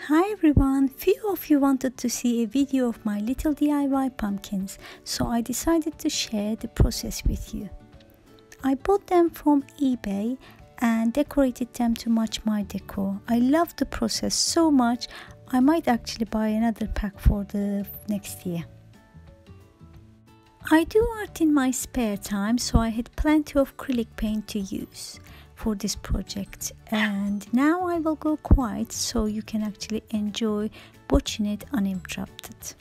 Hi everyone, few of you wanted to see a video of my little DIY pumpkins, so I decided to share the process with you. I bought them from eBay and decorated them to match my decor. I love the process so much, I might actually buy another pack for the next year. I do art in my spare time, so I had plenty of acrylic paint to use for this project, and now I will go quiet so you can actually enjoy watching it uninterrupted.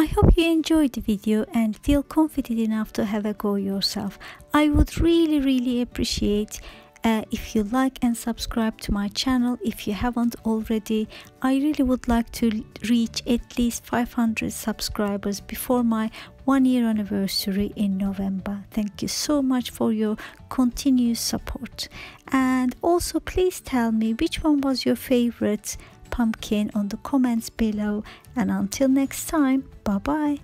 I hope you enjoyed the video and feel confident enough to have a go yourself. I would really appreciate if you like and subscribe to my channel if you haven't already. I really would like to reach at least 500 subscribers before my 1-year anniversary in November. Thank you so much for your continuous support. And also please tell me which one was your favorite pumpkin on the comments below. And until next time, bye bye.